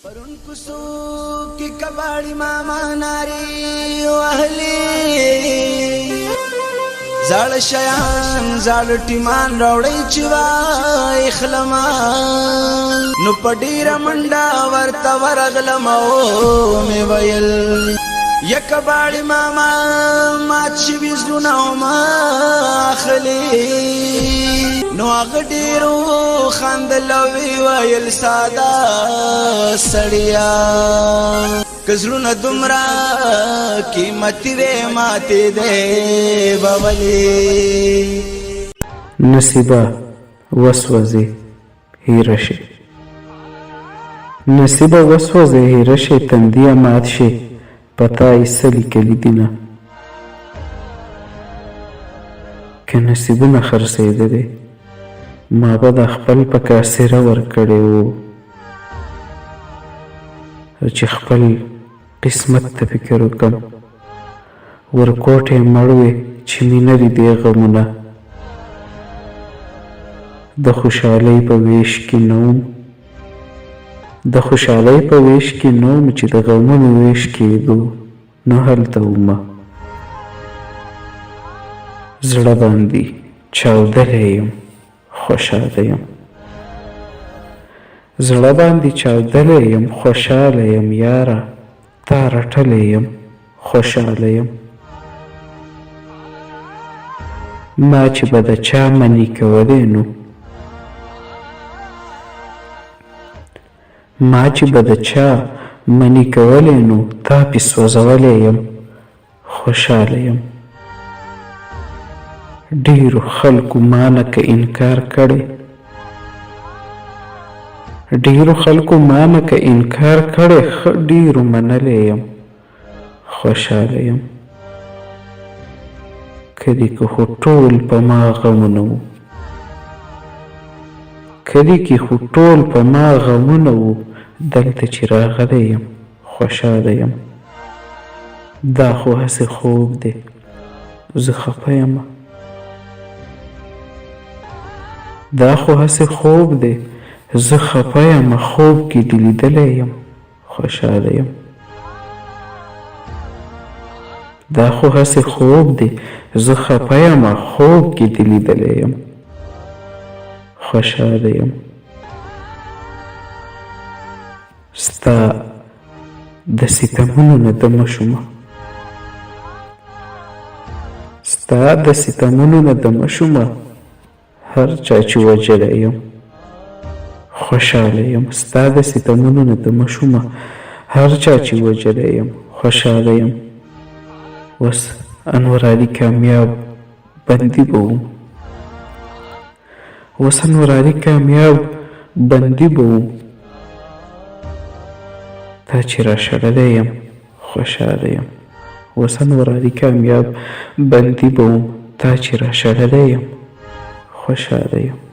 پرون کوسو کی کباڑی ماما ناری واهلی زړ شیان زړ ټیمان راوړی چې وای خلمان نو پډیر منډا ورته ورغلم او می ویل یک کباڑی ماما مات شي وزونه ما خلی نو هغه ډیرو خندل ویل ساده سړیا کزلونه دومره قیمتي وې ماتې دې بولې نصیبه وسوځې هیره شي نصیبه وسوځې هیره شي تندیه مات شي پتا یې څه لیکلي دینه که نصیبونه خرڅېده دی ما به د خپل په کاسره ورکړی و چې خپل قسمت ته فکر وکړم ورکوټ یې مړ وې چې مینه دي دې غمونه د خوشحالۍ په ویش کې نه وم د خوشحالۍ په ویش کې نه وم چې د غمونو ویش کېدو نو هلته ومه زړه باندې چاودلی یم خوشحاله یم زړه باندې چاودلی یم خوشحاله یم یاره تا رټلی یم خوشحاله یم ما چې به د چا منې کولی نو ما چې به د چا منې کولی نو تا پې سوځولی یم خوشحاله یم ډیرو خلکو مانه که انکار کړی ډیرو خلکو مانه که انکار کړی ښه ډیرو منلی یم خوشحاله یم کدی که خو ټول په ما غمونه وو کدی که خو ټول په ما غمونه وو دلته چې راغلی یم خوشحاله یم دا خو هسې خوب دی زه خفه یم دا خو هسې خوب دی زه خفه یم خوب کې دې لیدلی یم خوشحاله یم دا خو هسې خوب دی زه خفه یم خوب کې دې لیدلی یم خوشحاله یم ستا د ستمونو نه دمه شومه ستا د ستمونو نه دمه شومه هر چا چې وجلی یم خوشحاله یم ستا د ستمونو نه دمه شومه هر چا چې وجلی یم خوشحاله یم اوس انورالي کامیاب بندي به وم اوس انورالي کامیاب بندي به وم تا چې راشړلی یم خوشحاله یم اوس انورالي کامیاب بندي به وم تا چې راشړلی یم خوشحاله یم